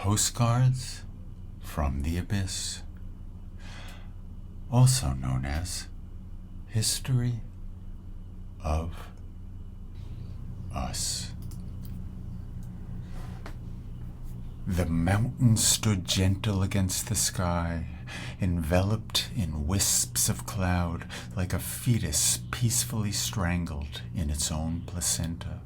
Postcards from the Abyss, also known as History of Us. The mountain stood gentle against the sky, enveloped in wisps of cloud, like a fetus peacefully strangled in its own placenta.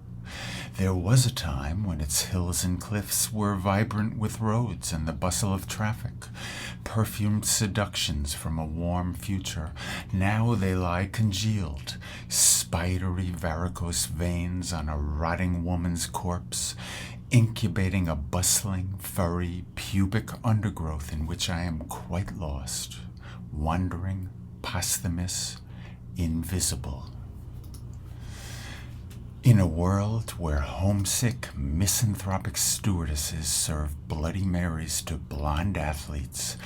There was a time when its hills and cliffs were vibrant with roads and the bustle of traffic, perfumed seductions from a warm future. Now they lie congealed, spidery varicose veins on a rotting woman's corpse, incubating a bustling, furry, pubic undergrowth in which I am quite lost, wandering, posthumous, invisible. In a world where homesick, misanthropic stewardesses serve Bloody Marys to blonde athletes,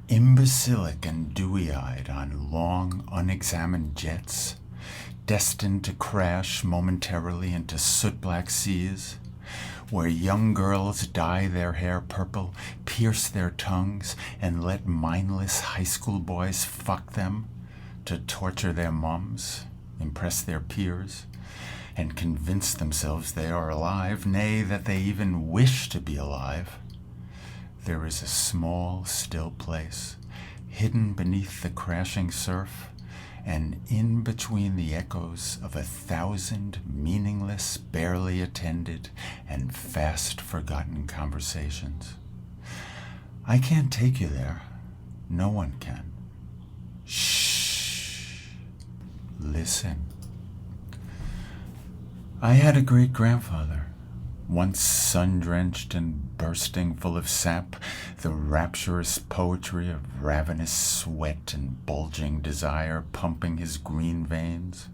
imbecilic and dewy-eyed on long, unexamined jets, destined to crash momentarily into soot-black seas, where young girls dye their hair purple, pierce their tongues, and let mindless high school boys fuck them to torture their mums, impress their peers, and convince themselves they are alive, nay, that they even wish to be alive. There is a small, still place, hidden beneath the crashing surf, and in between the echoes of 1,000 meaningless, barely attended, and fast forgotten conversations. I can't take you there. No one can. Shh. Listen. I had a great-grandfather, once sun-drenched and bursting full of sap, the rapturous poetry of ravenous sweat and bulging desire pumping his green veins.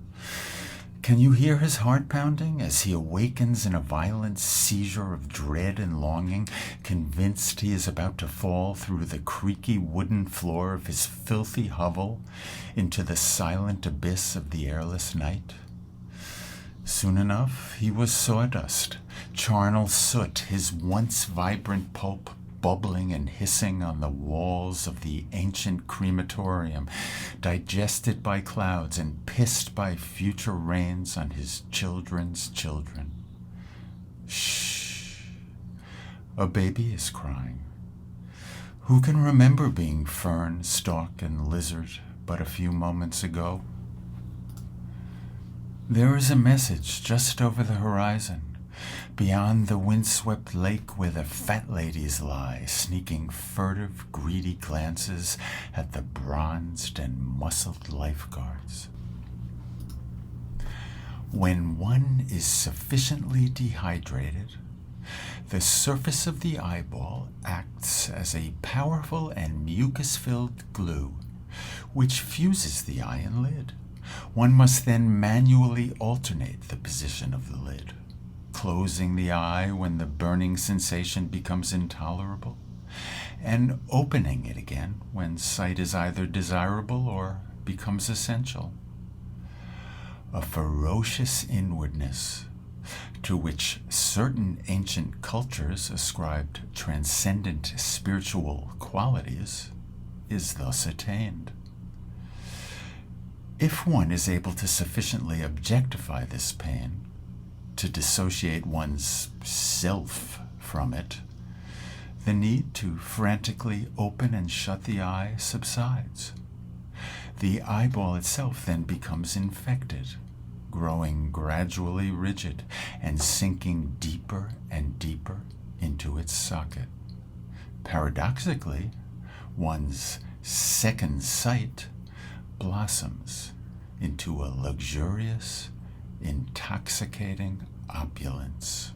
Can you hear his heart pounding as he awakens in a violent seizure of dread and longing, convinced he is about to fall through the creaky wooden floor of his filthy hovel into the silent abyss of the airless night? Soon enough, he was sawdust, charnel soot, his once vibrant pulp bubbling and hissing on the walls of the ancient crematorium, digested by clouds and pissed by future rains on his children's children. Shh. A baby is crying. Who can remember being fern, stalk, and lizard but a few moments ago? There is a message just over the horizon, beyond the windswept lake where the fat ladies lie, sneaking furtive, greedy glances at the bronzed and muscled lifeguards. When one is sufficiently dehydrated, the surface of the eyeball acts as a powerful and mucus-filled glue, which fuses the eye and lid. One must then manually alternate the position of the lid, closing the eye when the burning sensation becomes intolerable, and opening it again when sight is either desirable or becomes essential. A ferocious inwardness, to which certain ancient cultures ascribed transcendent spiritual qualities, is thus attained. If one is able to sufficiently objectify this pain, to dissociate one's self from it, the need to frantically open and shut the eye subsides. The eyeball itself then becomes infected, growing gradually rigid and sinking deeper and deeper into its socket. Paradoxically, one's second sight blossoms into a luxurious, intoxicating opulence.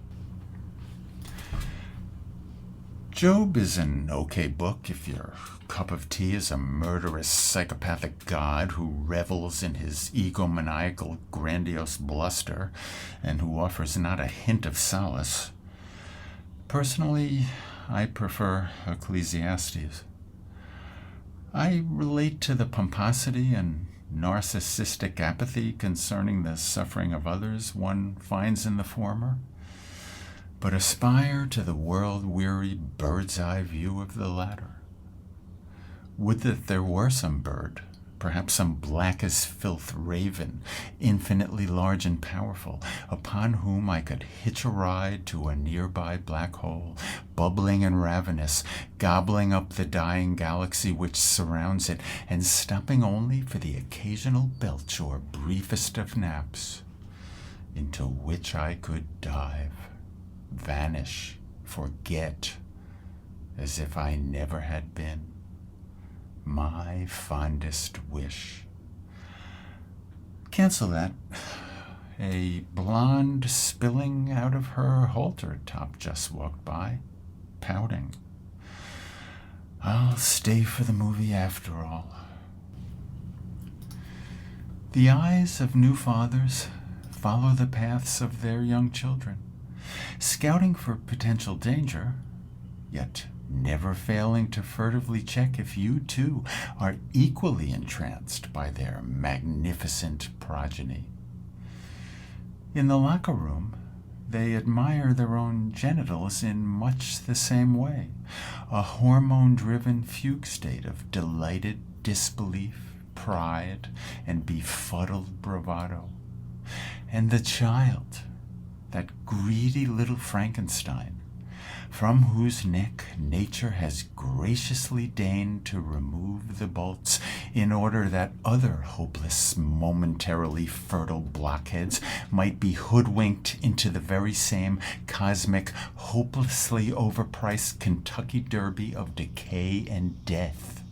Job is an okay book if your cup of tea is a murderous, psychopathic god who revels in his egomaniacal, grandiose bluster and who offers not a hint of solace. Personally, I prefer Ecclesiastes. I relate to the pomposity and narcissistic apathy concerning the suffering of others one finds in the former. but aspire to the world-weary bird's-eye view of the latter. Would that there were some bird, perhaps some black as filth raven, infinitely large and powerful, upon whom I could hitch a ride to a nearby black hole, bubbling and ravenous, gobbling up the dying galaxy which surrounds it, and stopping only for the occasional belch or briefest of naps, into which I could dive, vanish, forget, as if I never had been. My fondest wish. Cancel that. A blonde spilling out of her halter top just walked by, pouting. I'll stay for the movie after all. The eyes of new fathers follow the paths of their young children, scouting for potential danger, yet never failing to furtively check if you too are equally entranced by their magnificent progeny. In the locker room, they admire their own genitals in much the same way, a hormone-driven fugue state of delighted disbelief, pride, and befuddled bravado. And the child, that greedy little Frankenstein, from whose neck nature has graciously deigned to remove the bolts in order that other hopeless, momentarily fertile blockheads might be hoodwinked into the very same cosmic, hopelessly overpriced Kentucky Derby of decay and death.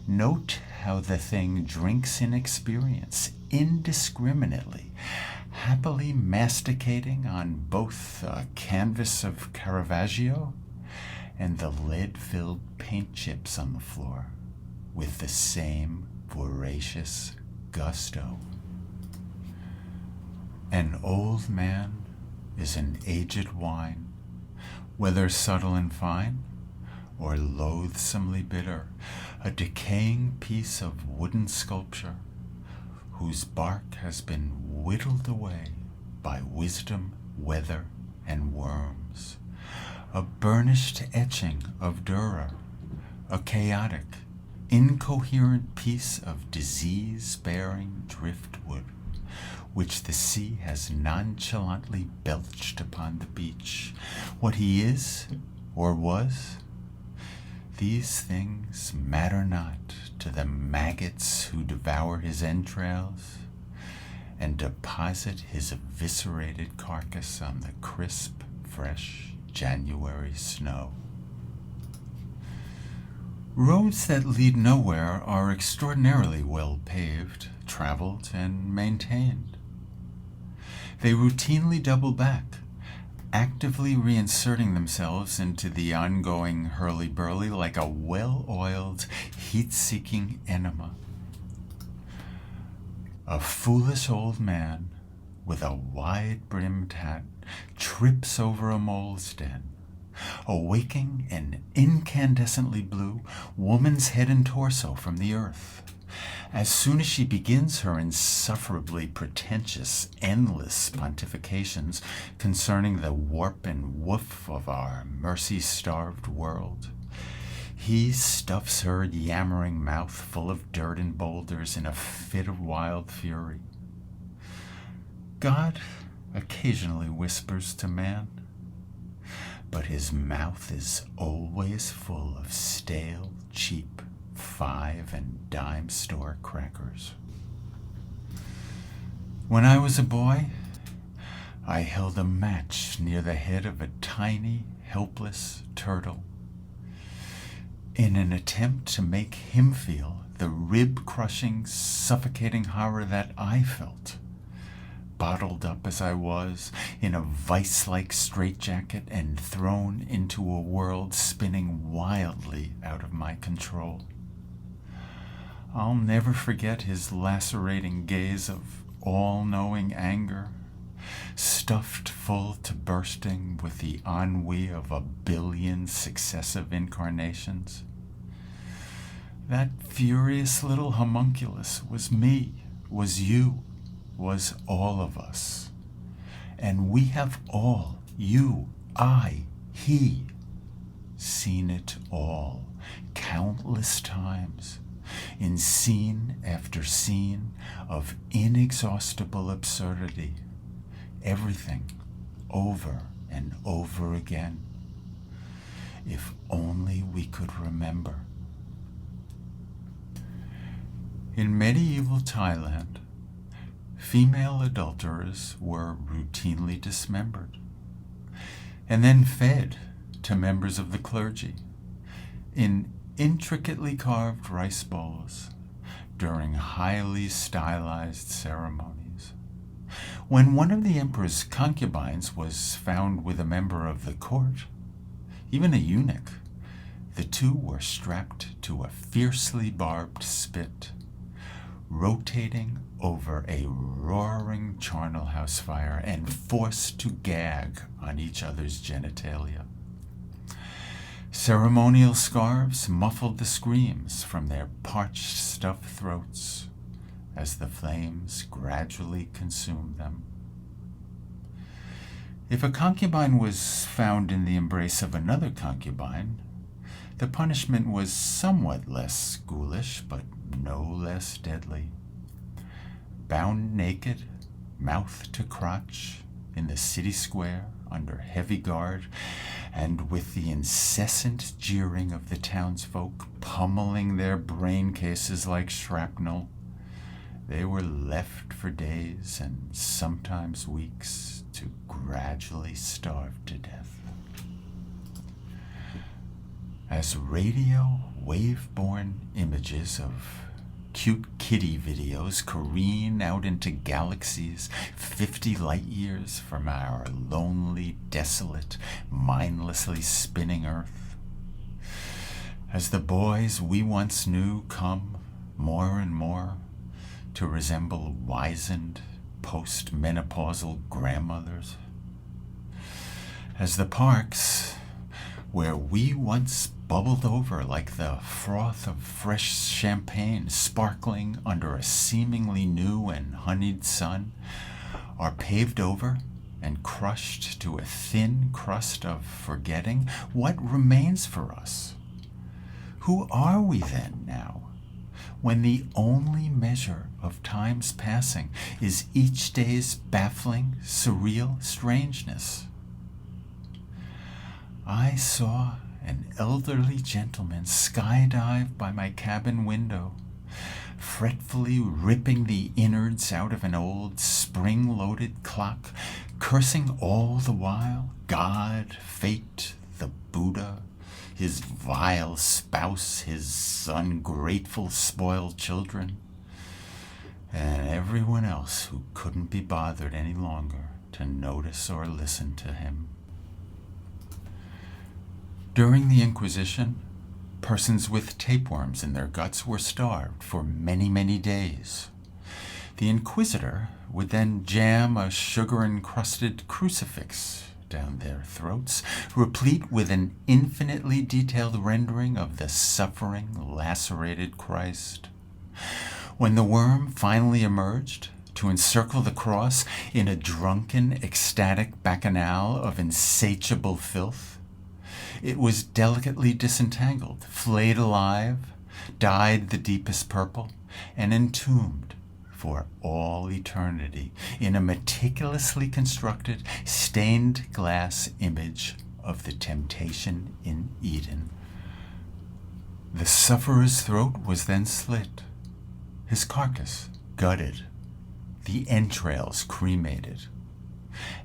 Note how the thing drinks in experience indiscriminately, happily masticating on both a canvas of Caravaggio and the lead-filled paint chips on the floor with the same voracious gusto. An old man is an aged wine, whether subtle and fine or loathsomely bitter, a decaying piece of wooden sculpture whose bark has been whittled away by wisdom, weather, and worms, a burnished etching of Dürer, a chaotic, incoherent piece of disease-bearing driftwood, which the sea has nonchalantly belched upon the beach. What he is, or was, these things matter not to the maggots who devour his entrails and deposit his eviscerated carcass on the crisp, fresh January snow. Roads that lead nowhere are extraordinarily well paved, traveled, and maintained. They routinely double back, actively reinserting themselves into the ongoing hurly-burly like a well-oiled, heat-seeking enema. A foolish old man with a wide-brimmed hat trips over a mole's den, awaking an incandescently blue woman's head and torso from the earth. As soon as she begins her insufferably pretentious, endless pontifications concerning the warp and woof of our mercy-starved world, he stuffs her yammering mouth full of dirt and boulders in a fit of wild fury. God occasionally whispers to man, but his mouth is always full of stale, cheap 5 and dime store crackers. When I was a boy, I held a match near the head of a tiny, helpless turtle in an attempt to make him feel the rib-crushing, suffocating horror that I felt, bottled up as I was in a vice-like straitjacket and thrown into a world spinning wildly out of my control. I'll never forget his lacerating gaze of all-knowing anger, stuffed full to bursting with the ennui of a billion successive incarnations. That furious little homunculus was me, was you, was all of us. And we have all, you he, seen it all, countless times, in scene after scene of inexhaustible absurdity, everything over and over again. If only we could remember. In medieval Thailand, female adulterers were routinely dismembered and then fed to members of the clergy in intricately carved rice bowls during highly stylized ceremonies. When one of the emperor's concubines was found with a member of the court, even a eunuch, the two were strapped to a fiercely barbed spit, rotating over a roaring charnel house fire and forced to gag on each other's genitalia. Ceremonial scarves muffled the screams from their parched, stuffed throats as the flames gradually consumed them. If a concubine was found in the embrace of another concubine, the punishment was somewhat less ghoulish, but no less deadly. Bound naked, mouth to crotch, in the city square, under heavy guard, and with the incessant jeering of the townsfolk pummeling their brain cases like shrapnel, they were left for days and sometimes weeks to gradually starve to death. As radio wave-borne images of cute kitty videos careen out into galaxies 50 light years from our lonely, desolate, mindlessly spinning Earth, as the boys we once knew come more and more to resemble wizened, post-menopausal grandmothers, as the parks where we once bubbled over like the froth of fresh champagne sparkling under a seemingly new and honeyed sun, are paved over and crushed to a thin crust of forgetting, what remains for us? Who are we then now, when the only measure of time's passing is each day's baffling, surreal strangeness? I saw an elderly gentleman skydive by my cabin window, fretfully ripping the innards out of an old spring-loaded clock, cursing all the while God, fate, the Buddha, his vile spouse, his ungrateful, spoiled children, and everyone else who couldn't be bothered any longer to notice or listen to him. During the Inquisition, persons with tapeworms in their guts were starved for many, many days. The inquisitor would then jam a sugar-encrusted crucifix down their throats, replete with an infinitely detailed rendering of the suffering, lacerated Christ. When the worm finally emerged to encircle the cross in a drunken, ecstatic bacchanal of insatiable filth, it was delicately disentangled, flayed alive, dyed the deepest purple, and entombed for all eternity in a meticulously constructed, stained glass image of the temptation in Eden. The sufferer's throat was then slit, his carcass gutted, the entrails cremated,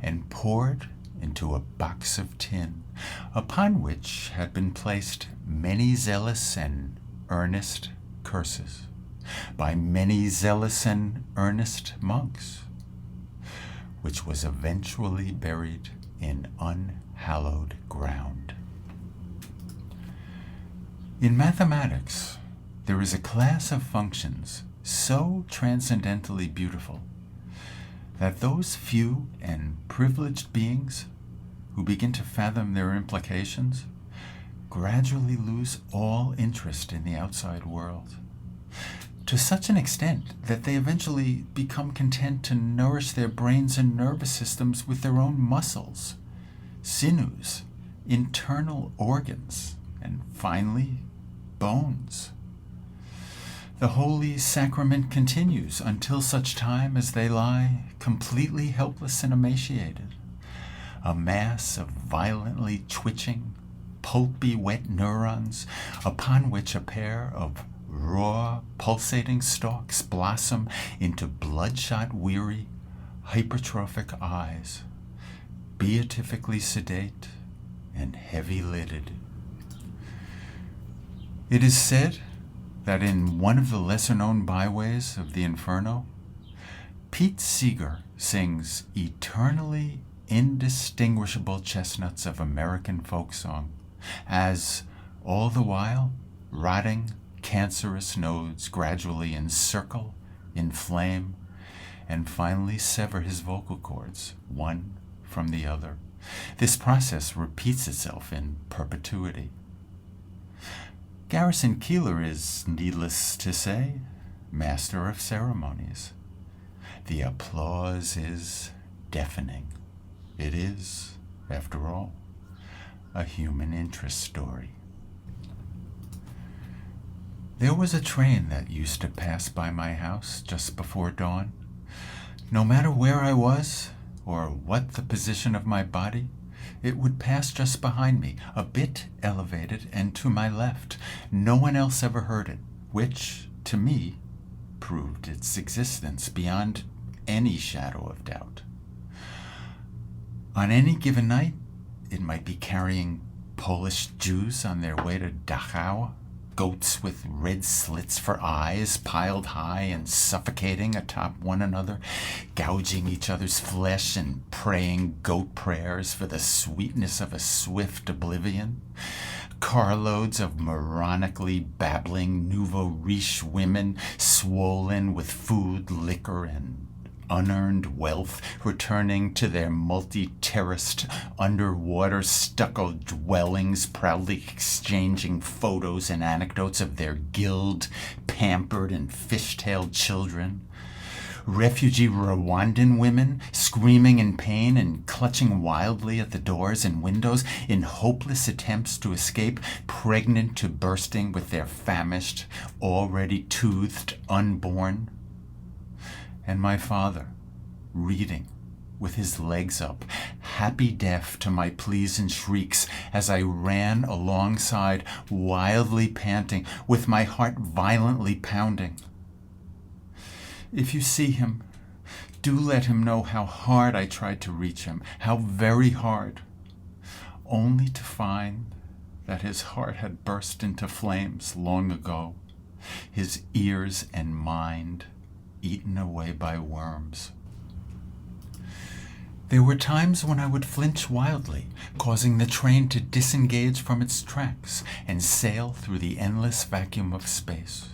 and poured into a box of tin, upon which had been placed many zealous and earnest curses by many zealous and earnest monks, which was eventually buried in unhallowed ground. In mathematics, there is a class of functions so transcendently beautiful that those few and privileged beings who begin to fathom their implications gradually lose all interest in the outside world, to such an extent that they eventually become content to nourish their brains and nervous systems with their own muscles, sinews, internal organs, and finally, bones. The Holy Sacrament continues until such time as they lie completely helpless and emaciated, a mass of violently twitching, pulpy wet neurons upon which a pair of raw, pulsating stalks blossom into bloodshot, weary, hypertrophic eyes, beatifically sedate and heavy-lidded. It is said that in one of the lesser-known byways of the Inferno, Pete Seeger sings eternally indistinguishable chestnuts of American folk song, as, all the while, rotting, cancerous nodes gradually encircle, inflame, and finally sever his vocal cords, one from the other. This process repeats itself in perpetuity. Garrison Keillor is, needless to say, master of ceremonies. The applause is deafening. It is, after all, a human interest story. There was a train that used to pass by my house just before dawn. No matter where I was, or what the position of my body, it would pass just behind me, a bit elevated and to my left. No one else ever heard it, which, to me, proved its existence beyond any shadow of doubt. On any given night, it might be carrying Polish Jews on their way to Dachau, goats with red slits for eyes piled high and suffocating atop one another, gouging each other's flesh and praying goat prayers for the sweetness of a swift oblivion. Carloads of moronically babbling nouveau riche women, swollen with food, liquor, and unearned wealth, returning to their multi-terraced underwater stucco dwellings, proudly exchanging photos and anecdotes of their gilled, pampered, and fish-tailed children. Refugee Rwandan women screaming in pain and clutching wildly at the doors and windows in hopeless attempts to escape, pregnant to bursting with their famished, already toothed unborn. And my father, reading, with his legs up, happy deaf to my pleas and shrieks as I ran alongside, wildly panting, with my heart violently pounding. If you see him, do let him know how hard I tried to reach him, how very hard, only to find that his heart had burst into flames long ago, his ears and mind eaten away by worms. There were times when I would flinch wildly, causing the train to disengage from its tracks and sail through the endless vacuum of space.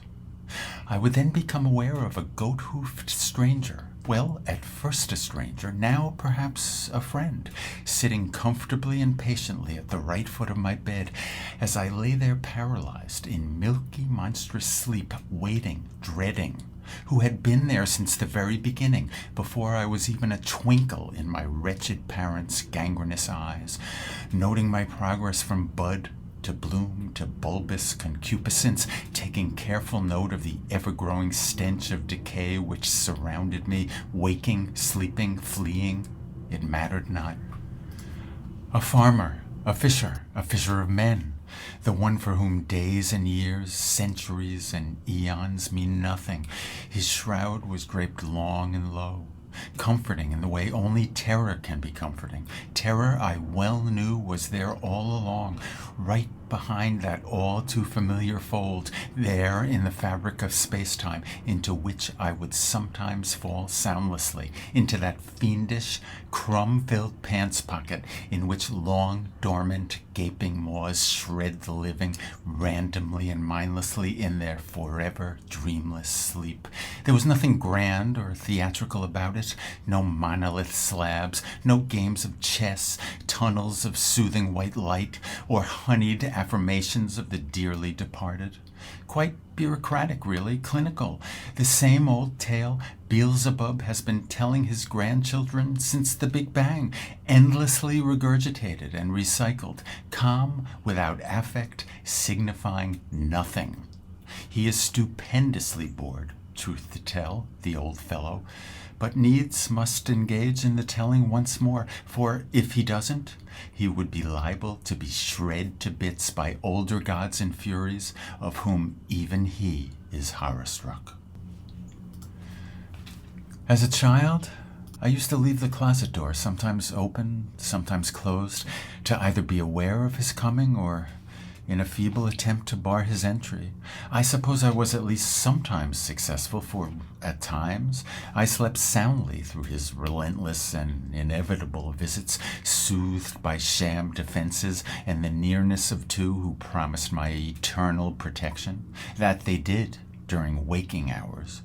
I would then become aware of a goat-hoofed stranger, well, at first a stranger, now perhaps a friend, sitting comfortably and patiently at the right foot of my bed as I lay there paralyzed in milky, monstrous sleep, waiting, dreading, who had been there since the very beginning, before I was even a twinkle in my wretched parents' gangrenous eyes, noting my progress from bud to bloom to bulbous concupiscence, taking careful note of the ever-growing stench of decay which surrounded me, waking, sleeping, fleeing, it mattered not. A farmer, a fisher of men, the one for whom days and years, centuries and eons mean nothing. His shroud was draped long and low, comforting in the way only terror can be comforting. Terror I well knew was there all along, right behind that all too familiar fold, there in the fabric of space-time, into which I would sometimes fall soundlessly, into that fiendish, crumb-filled pants pocket in which long, dormant, gaping maws shred the living randomly and mindlessly in their forever dreamless sleep. There was nothing grand or theatrical about it, no monolith slabs, no games of chess, tunnels of soothing white light, or honeyed affirmations of the dearly departed. Quite bureaucratic, really, clinical. The same old tale Beelzebub has been telling his grandchildren since the Big Bang, endlessly regurgitated and recycled, calm without affect, signifying nothing. He is stupendously bored, truth to tell, the old fellow, but needs must engage in the telling once more, for if he doesn't, he would be liable to be shred to bits by older gods and furies, of whom even he is horror-struck. As a child, I used to leave the closet door sometimes open, sometimes closed, to either be aware of his coming or in a feeble attempt to bar his entry. I suppose I was at least sometimes successful, for at times I slept soundly through his relentless and inevitable visits, soothed by sham defenses and the nearness of two who promised my eternal protection. That they did during waking hours.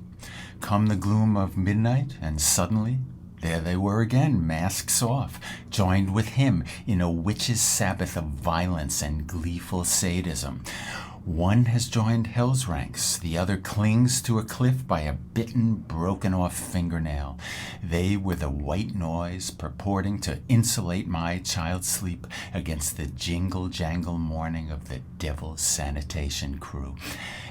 Come the gloom of midnight, and suddenly there they were again, masks off, joined with him in a witch's sabbath of violence and gleeful sadism. One has joined hell's ranks, the other clings to a cliff by a bitten, broken-off fingernail. They were the white noise purporting to insulate my child's sleep against the jingle-jangle morning of the devil's sanitation crew.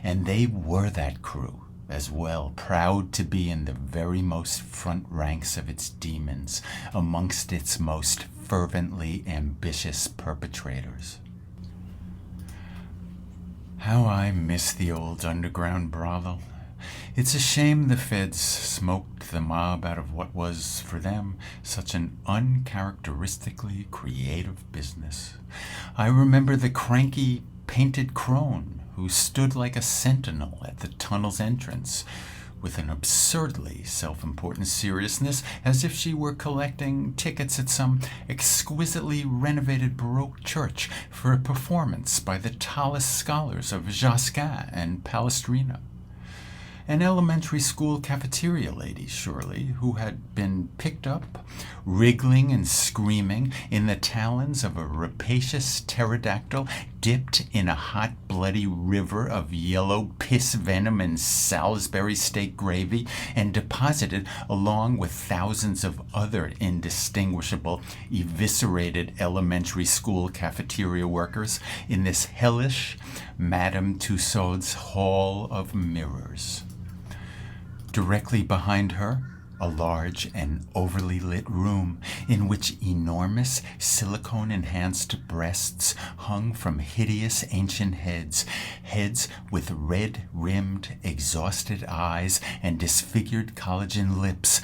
And they were that crew as well, proud to be in the very most front ranks of its demons, amongst its most fervently ambitious perpetrators. How I miss the old underground brothel. It's a shame the feds smoked the mob out of what was, for them, such an uncharacteristically creative business. I remember the cranky, painted crone who stood like a sentinel at the tunnel's entrance, with an absurdly self-important seriousness, as if she were collecting tickets at some exquisitely renovated Baroque church for a performance by the tallest scholars of Josquin and Palestrina. An elementary school cafeteria lady, surely, who had been picked up, wriggling and screaming, in the talons of a rapacious pterodactyl, dipped in a hot, bloody river of yellow piss venom and Salisbury steak gravy, and deposited, along with thousands of other indistinguishable, eviscerated elementary school cafeteria workers, in this hellish Madame Tussaud's Hall of Mirrors. Directly behind her, a large and overly lit room in which enormous silicone-enhanced breasts hung from hideous ancient heads with red-rimmed, exhausted eyes and disfigured collagen lips,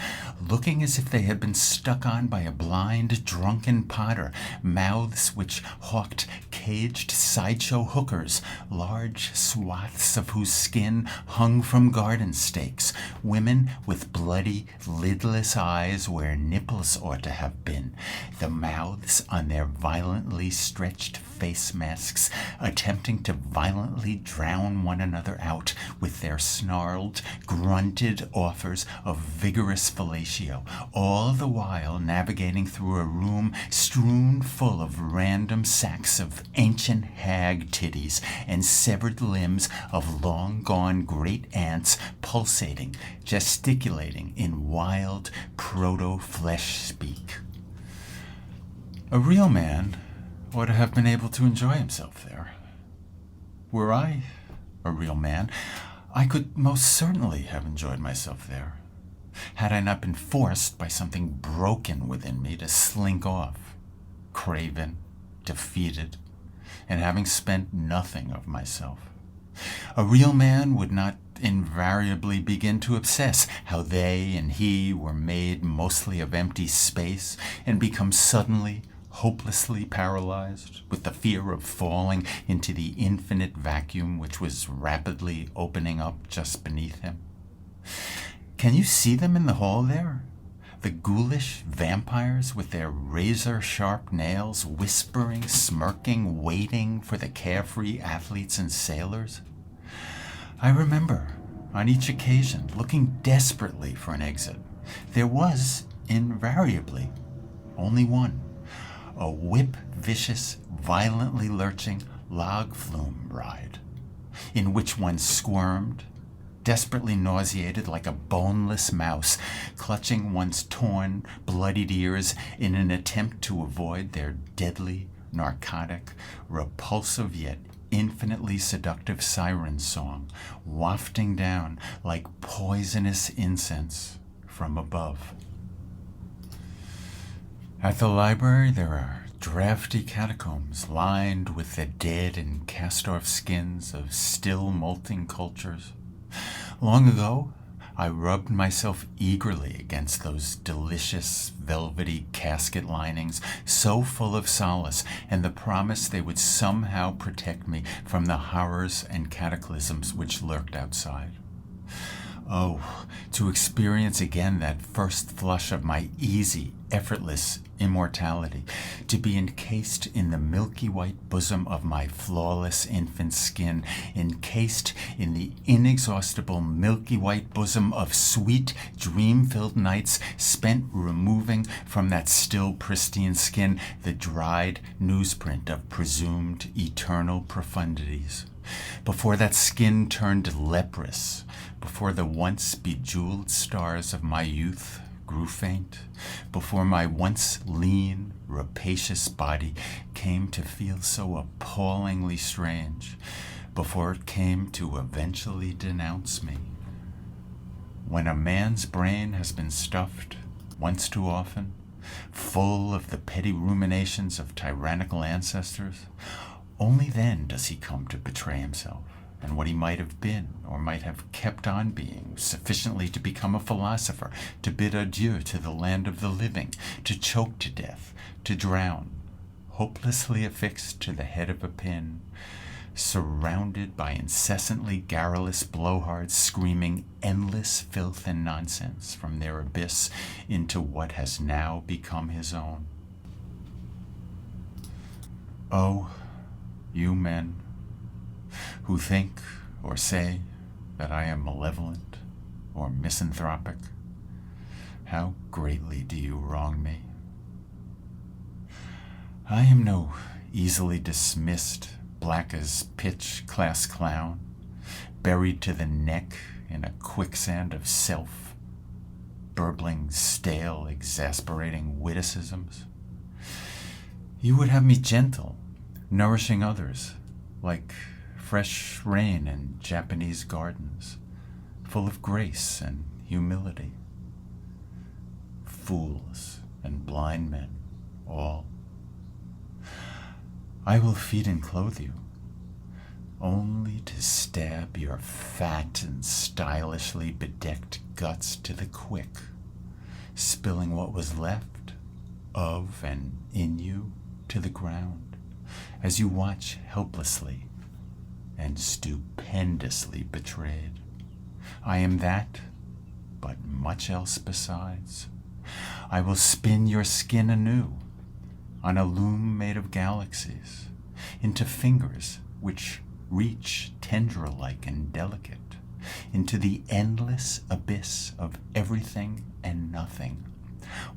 looking as if they had been stuck on by a blind, drunken potter, mouths which hawked caged sideshow hookers, large swaths of whose skin hung from garden stakes, women with bloody, lidless eyes where nipples ought to have been, the mouths on their violently stretched face masks attempting to violently drown one another out with their snarled, grunted offers of vigorous fellatio, all the while navigating through a room strewn full of random sacks of ancient hag titties and severed limbs of long-gone great-aunts pulsating, gesticulating in wild proto-flesh speak. A real man ought to have been able to enjoy himself there. Were I a real man, I could most certainly have enjoyed myself there, had I not been forced by something broken within me to slink off, craven, defeated, and having spent nothing of myself. A real man would not invariably begin to obsess how they and he were made mostly of empty space and become suddenly, hopelessly paralyzed with the fear of falling into the infinite vacuum which was rapidly opening up just beneath him. Can you see them in the hall there? The ghoulish vampires with their razor-sharp nails, whispering, smirking, waiting for the carefree athletes and sailors? I remember, on each occasion, looking desperately for an exit. There was, invariably, only one. A whip-vicious, violently lurching, log flume ride, in which one squirmed, desperately nauseated like a boneless mouse, clutching one's torn, bloodied ears in an attempt to avoid their deadly, narcotic, repulsive yet infinitely seductive siren song, wafting down like poisonous incense from above. At the library, there are drafty catacombs lined with the dead and cast-off skins of still molting cultures. Long ago, I rubbed myself eagerly against those delicious, velvety casket linings, so full of solace and the promise they would somehow protect me from the horrors and cataclysms which lurked outside. Oh, to experience again that first flush of my easy, effortless immortality, to be encased in the milky white bosom of my flawless infant skin, encased in the inexhaustible milky white bosom of sweet, dream-filled nights spent removing from that still pristine skin the dried newsprint of presumed eternal profundities. Before that skin turned leprous, before the once bejeweled stars of my youth grew faint, before my once lean, rapacious body came to feel so appallingly strange, before it came to eventually denounce me. When a man's brain has been stuffed once too often, full of the petty ruminations of tyrannical ancestors, only then does he come to betray himself and what he might have been or might have kept on being, sufficiently to become a philosopher, to bid adieu to the land of the living, to choke to death, to drown, hopelessly affixed to the head of a pin, surrounded by incessantly garrulous blowhards screaming endless filth and nonsense from their abyss into what has now become his own. Oh, you men who think or say that I am malevolent or misanthropic, how greatly do you wrong me. I am no easily dismissed, black as pitch class clown, buried to the neck in a quicksand of self, burbling, stale, exasperating witticisms. You would have me gentle, nourishing others, like fresh rain in Japanese gardens, full of grace and humility. Fools and blind men, all. I will feed and clothe you, only to stab your fat and stylishly bedecked guts to the quick, spilling what was left of and in you to the ground, as you watch helplessly and stupendously betrayed. I am that, but much else besides. I will spin your skin anew on a loom made of galaxies, into fingers which reach tendril-like and delicate, into the endless abyss of everything and nothing,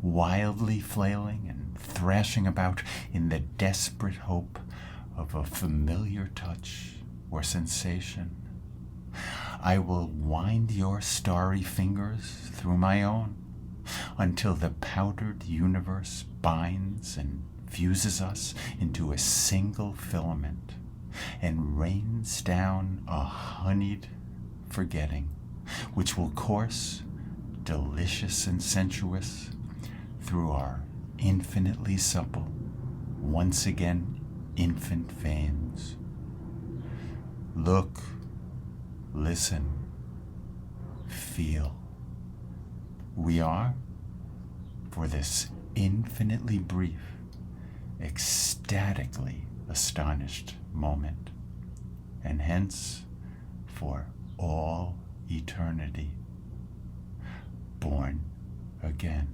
wildly flailing and thrashing about in the desperate hope of a familiar touch or sensation. I will wind your starry fingers through my own until the powdered universe binds and fuses us into a single filament and rains down a honeyed forgetting, which will course, delicious and sensuous, through our infinitely supple, once again infant veins. Look, listen, feel. We are, for this infinitely brief, ecstatically astonished moment, and hence for all eternity, born again.